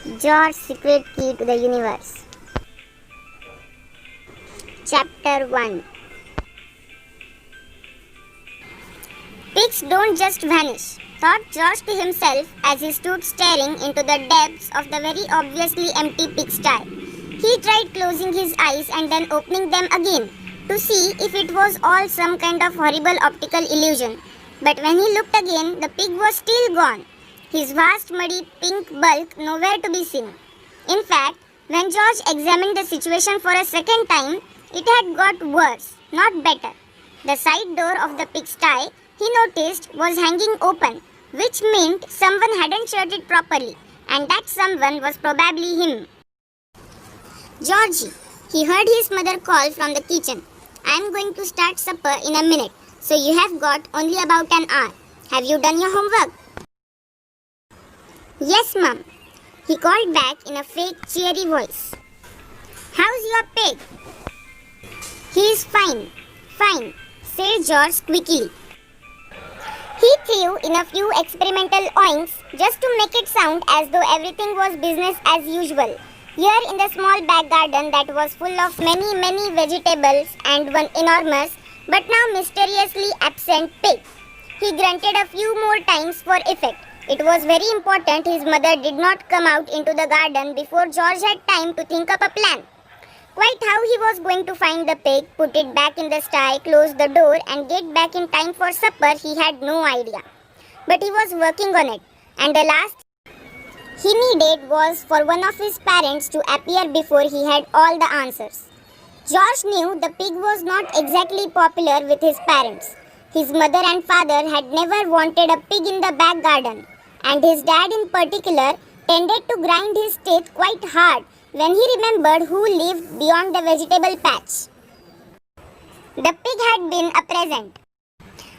George's Secret Key to the Universe. Chapter 1. Pigs don't just vanish, thought George to himself as he stood staring into the depths of the very obviously empty pigsty. He tried closing his eyes and then opening them again to see if it was all some kind of horrible optical illusion. But when he looked again, the pig was still gone. His vast muddy pink bulk nowhere to be seen. In fact, when George examined the situation for a second time, it had got worse, not better. The side door of the pigsty, he noticed, was hanging open, which meant someone hadn't shut it properly, and that someone was probably him. Georgie, he heard his mother call from the kitchen. I am going to start supper in a minute, so you have got only about an hour. Have you done your homework? Yes, Mum, he called back in a fake cheery voice. How's your pig? He is fine, said George quickly. He threw in a few experimental oinks just to make it sound as though everything was business as usual. Here in the small back garden that was full of many vegetables and one enormous but now mysteriously absent pig. He grunted a few more times for effect. It was very important his mother did not come out into the garden before George had time to think up a plan. Quite how he was going to find the pig, put it back in the sty, close the door and get back in time for supper he had no idea. But he was working on it, and the last he needed was for one of his parents to appear before he had all the answers. George knew the pig was not exactly popular with his parents. His mother and father had never wanted a pig in the back garden, and his dad in particular tended to grind his teeth quite hard when he remembered who lived beyond the vegetable patch. The pig had been a present.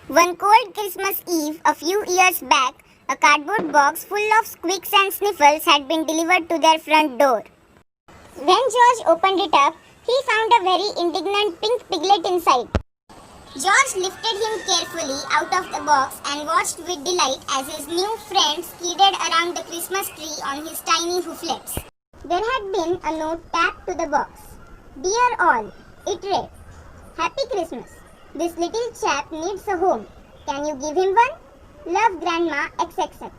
One cold Christmas Eve a few years back, a cardboard box full of squeaks and sniffles had been delivered to their front door. When George opened it up, he found a very indignant pink piglet inside. George lifted him carefully out of the box and watched with delight as his new friend skidded around the Christmas tree on his tiny hooflets. There had been a note tacked to the box. Dear all, it read, Happy Christmas. This little chap needs a home. Can you give him one? Love Grandma XXX.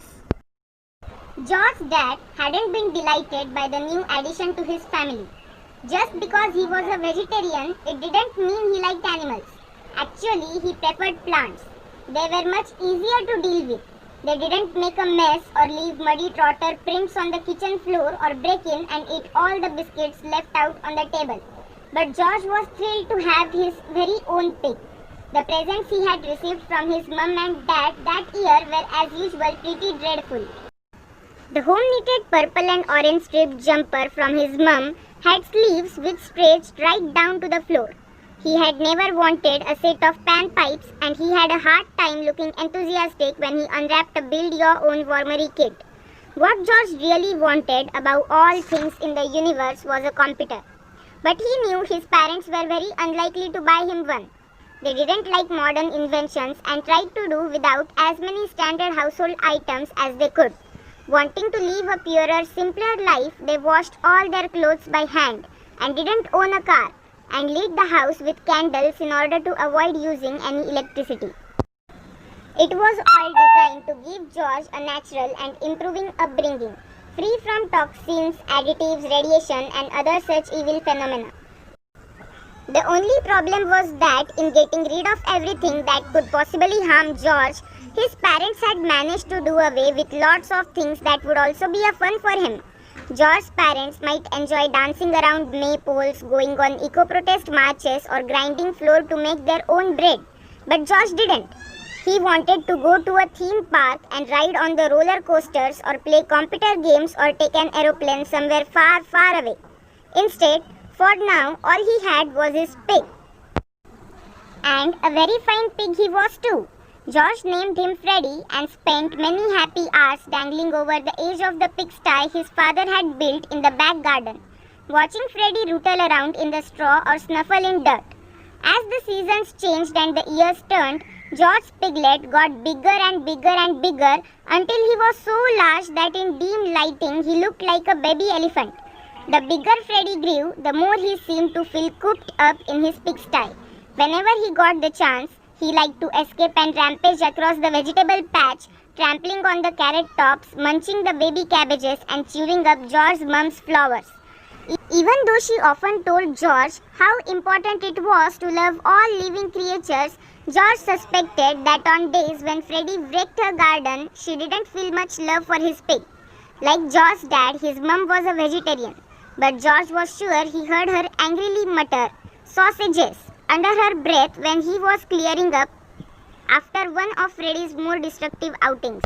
George's dad hadn't been delighted by the new addition to his family. Just because he was a vegetarian, it didn't mean he liked animals. Actually, he preferred plants. They were much easier to deal with. They didn't make a mess or leave muddy trotter prints on the kitchen floor or break in and eat all the biscuits left out on the table. But George was thrilled to have his very own pig. The presents he had received from his mum and dad that year were as usual pretty dreadful. The home-knitted purple and orange striped jumper from his mum had sleeves which stretched right down to the floor. He had never wanted a set of panpipes and he had a hard time looking enthusiastic when he unwrapped a build-your-own warmery kit. What George really wanted above all things in the universe was a computer. But he knew his parents were very unlikely to buy him one. They didn't like modern inventions and tried to do without as many standard household items as they could. Wanting to live a purer, simpler life, they washed all their clothes by hand and didn't own a car, and lit the house with candles in order to avoid using any electricity. It was all designed to give George a natural and improving upbringing, free from toxins, additives, radiation and other such evil phenomena. The only problem was that in getting rid of everything that could possibly harm George, his parents had managed to do away with lots of things that would also be a fun for him. George's parents might enjoy dancing around maypoles, going on eco-protest marches or grinding flour to make their own bread. But George didn't. He wanted to go to a theme park and ride on the roller coasters or play computer games or take an aeroplane somewhere far away. Instead, for now, all he had was his pig. And a very fine pig he was too. George named him Freddy and spent many happy hours dangling over the edge of the pigsty his father had built in the back garden, watching Freddy rootle around in the straw or snuffle in dirt. As the seasons changed and the years turned, George Piglet got bigger and bigger and bigger until he was so large that in dim lighting he looked like a baby elephant. The bigger Freddy grew, the more he seemed to feel cooped up in his pigsty. Whenever he got the chance, he liked to escape and rampage across the vegetable patch, trampling on the carrot tops, munching the baby cabbages and chewing up George's mum's flowers. Even though she often told George how important it was to love all living creatures, George suspected that on days when Freddy wrecked her garden, she didn't feel much love for his pig. Like George's dad, his mum was a vegetarian, but George was sure he heard her angrily mutter, "Sausages," under her breath when he was clearing up after one of Freddy's more destructive outings.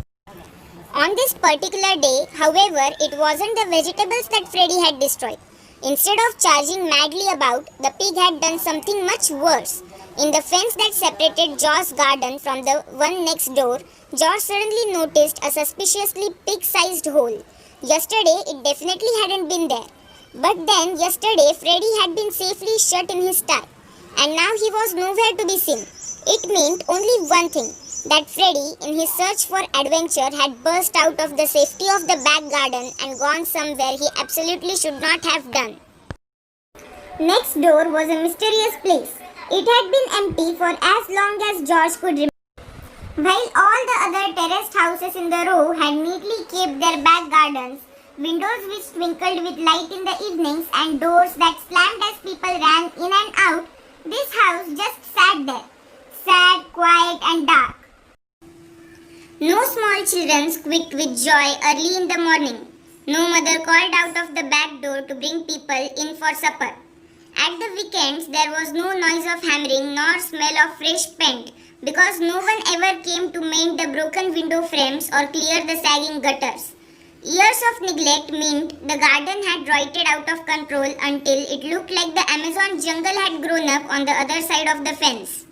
On this particular day, however, it wasn't the vegetables that Freddy had destroyed. Instead of charging madly about, the pig had done something much worse. In the fence that separated George's garden from the one next door, George suddenly noticed a suspiciously pig-sized hole. Yesterday, it definitely hadn't been there. But then, yesterday, Freddy had been safely shut in his sty, and now he was nowhere to be seen. It meant only one thing, that Freddy, in his search for adventure, had burst out of the safety of the back garden and gone somewhere he absolutely should not have done. Next door was a mysterious place. It had been empty for as long as George could remember. While all the other terraced houses in the row had neatly kept their back gardens, windows which twinkled with light in the evenings and doors that slammed as people ran in and out, this house just sat there, sad, quiet and dark. No small children squeaked with joy early in the morning. No mother called out of the back door to bring people in for supper. At the weekends, there was no noise of hammering nor smell of fresh paint because no one ever came to mend the broken window frames or clear the sagging gutters. Years of neglect meant the garden had rotted out of control until it looked like the Amazon jungle had grown up on the other side of the fence.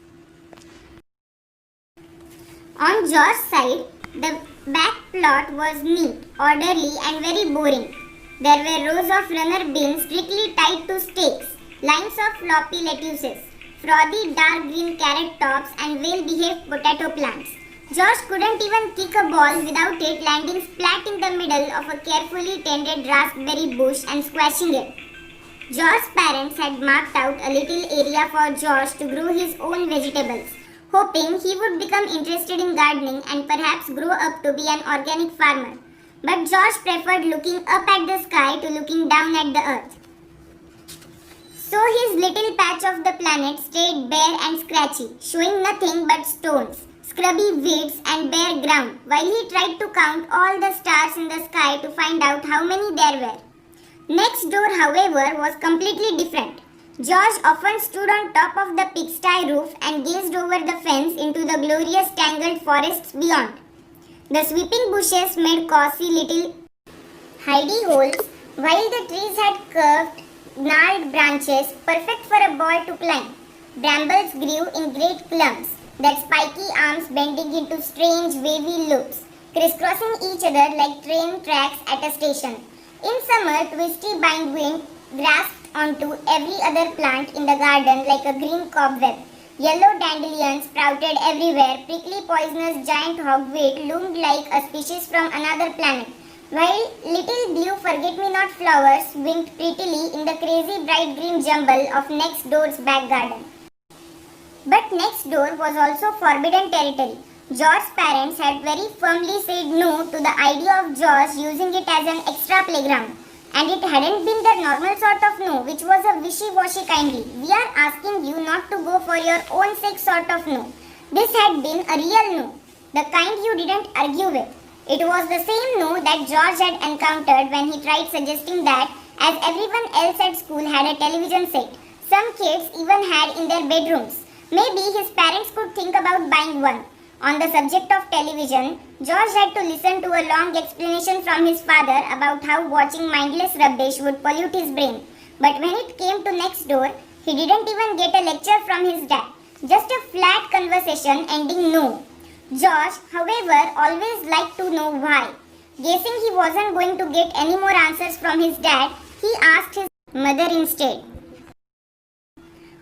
On George's side, the back plot was neat, orderly and very boring. There were rows of runner bins strictly tied to stakes, lines of floppy lettuces, frothy dark green carrot tops and well-behaved potato plants. George couldn't even kick a ball without it landing splat in the middle of a carefully tended raspberry bush and squashing it. George's parents had marked out a little area for George to grow his own vegetables, hoping he would become interested in gardening and perhaps grow up to be an organic farmer. But George preferred looking up at the sky to looking down at the earth. So his little patch of the planet stayed bare and scratchy, showing nothing but stones, scrubby weeds and bare ground, while he tried to count all the stars in the sky to find out how many there were. Next door, however, was completely different. George often stood on top of the pigsty roof and gazed over the fence into the glorious tangled forests beyond. The sweeping bushes made cozy little hidey holes, while the trees had curved, gnarled branches perfect for a boy to climb. Brambles grew in great clumps, their spiky arms bending into strange wavy loops, crisscrossing each other like train tracks at a station. In summer, twisty bindweed grasped onto every other plant in the garden like a green cobweb. Yellow dandelions sprouted everywhere, prickly poisonous giant hogweed loomed like a species from another planet, while little blue forget-me-not flowers winked prettily in the crazy bright green jumble of next door's back garden. But next door was also forbidden territory. George's parents had very firmly said no to the idea of George using it as an extra playground. And it hadn't been the normal sort of no, which was a wishy-washy kindly. We are asking you not to go for your own sake sort of no. This had been a real no, the kind you didn't argue with. It was the same no that George had encountered when he tried suggesting that, as everyone else at school had a television set, some kids even had in their bedrooms. Maybe his parents could think about buying one. On the subject of television, George had to listen to a long explanation from his father about how watching mindless rubbish would pollute his brain. But when it came to next door, he didn't even get a lecture from his dad. Just a flat conversation ending no. George, however, always liked to know why. Guessing he wasn't going to get any more answers from his dad, he asked his mother instead.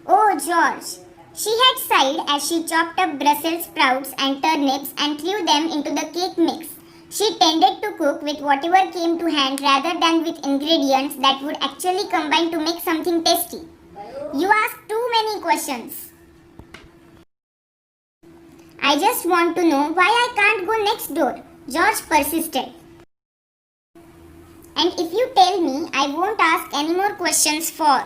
"Oh, George, She had sighed as she chopped up Brussels sprouts and turnips and threw them into the cake mix. She tended to cook with whatever came to hand rather than with ingredients that would actually combine to make something tasty. You ask too many questions. I just want to know why I can't go next door, George persisted. And if you tell me, I won't ask any more questions for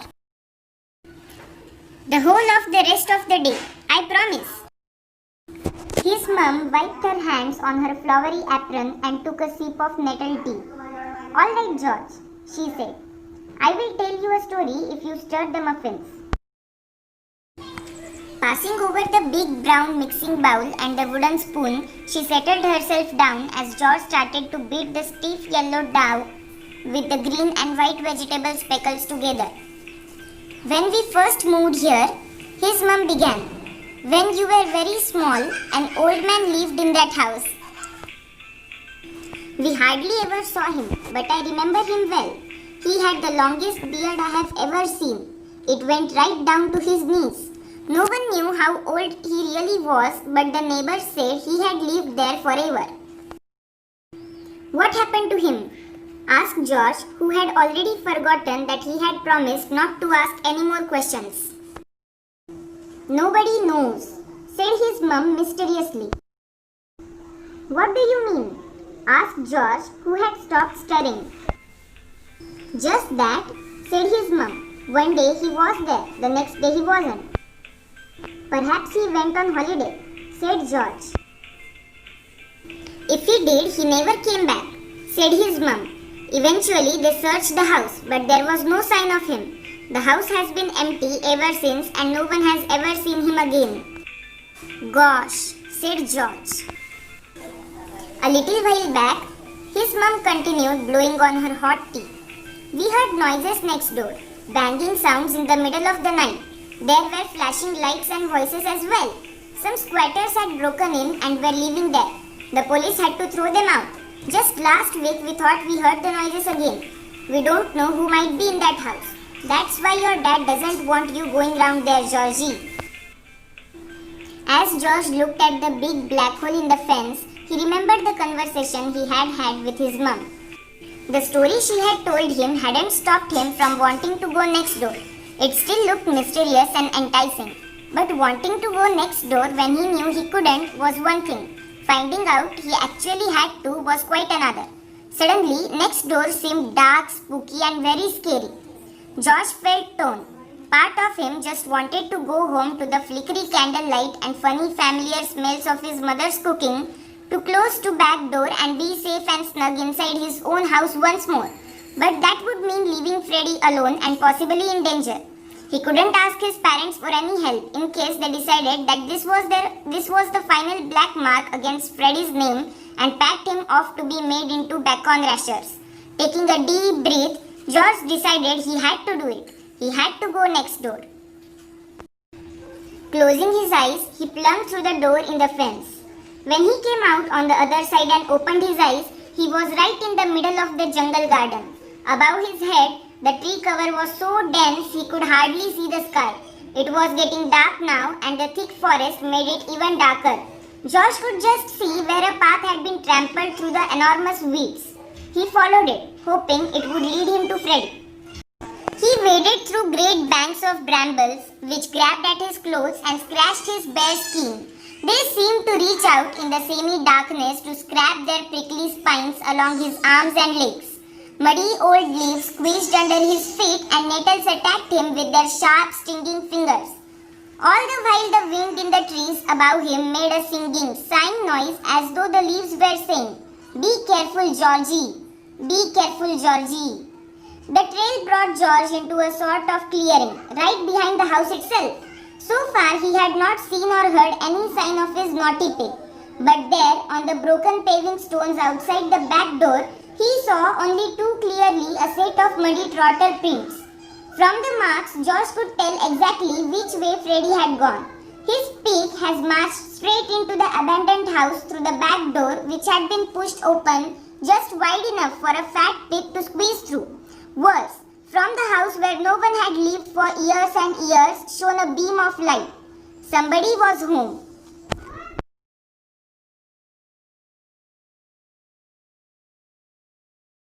the whole of the rest of the day, I promise. His mum wiped her hands on her flowery apron and took a sip of nettle tea. All right, George, she said. I will tell you a story if you stir the muffins. Passing over the big brown mixing bowl and the wooden spoon, she settled herself down as George started to beat the stiff yellow dough with the green and white vegetable speckles together. When we first moved here, his mum began. When you were very small, an old man lived in that house. We hardly ever saw him, but I remember him well. He had the longest beard I have ever seen. It went right down to his knees. No one knew how old he really was, but the neighbors said he had lived there forever. What happened to him? Asked George, who had already forgotten that he had promised not to ask any more questions. Nobody knows, said his mum mysteriously. What do you mean? Asked George, who had stopped stirring. Just that, said his mum. One day he was there, the next day he wasn't. Perhaps he went on holiday, said George. If he did, he never came back, said his mum. Eventually they searched the house, but there was no sign of him. The house has been empty ever since and no one has ever seen him again. Gosh, said George. A little while back, his mum continued blowing on her hot tea. We heard noises next door, banging sounds in the middle of the night. There were flashing lights and voices as well. Some squatters had broken in and were living there. The police had to throw them out. Just last week we thought we heard the noises again. We don't know who might be in that house. That's why your dad doesn't want you going round there, Georgie. As George looked at the big black hole in the fence, he remembered the conversation he had had with his mum. The story she had told him hadn't stopped him from wanting to go next door. It still looked mysterious and enticing. But wanting to go next door when he knew he couldn't was one thing. Finding out he actually had to was quite another. Suddenly, next door seemed dark, spooky and very scary. George felt torn. Part of him just wanted to go home to the flickery candlelight and funny familiar smells of his mother's cooking, to close to back door and be safe and snug inside his own house once more. But that would mean leaving Freddy alone and possibly in danger. He couldn't ask his parents for any help in case they decided that this was the final black mark against Freddy's name and packed him off to be made into bacon rashers. Taking a deep breath, George decided he had to do it. He had to go next door. Closing his eyes, he plumped through the door in the fence. When he came out on the other side and opened his eyes, he was right in the middle of the jungle garden. Above his head, the tree cover was so dense he could hardly see the sky. It was getting dark now and the thick forest made it even darker. George could just see where a path had been trampled through the enormous weeds. He followed it, hoping it would lead him to Freddy. He waded through great banks of brambles, which grabbed at his clothes and scratched his bare skin. They seemed to reach out in the semi-darkness to scrap their prickly spines along his arms and legs. Muddy old leaves squeezed under his feet and nettles attacked him with their sharp, stinging fingers. All the while the wind in the trees above him made a singing, sighing noise as though the leaves were saying, "Be careful, Georgie! Be careful, Georgie!" The trail brought George into a sort of clearing, right behind the house itself. So far he had not seen or heard any sign of his naughty pig. But there, on the broken paving stones outside the back door, he saw only too clearly a set of muddy trotter prints. From the marks, George could tell exactly which way Freddy had gone. His pig has marched straight into the abandoned house through the back door, which had been pushed open just wide enough for a fat pig to squeeze through. Worse, from the house where no one had lived for years and years shone a beam of light. Somebody was home.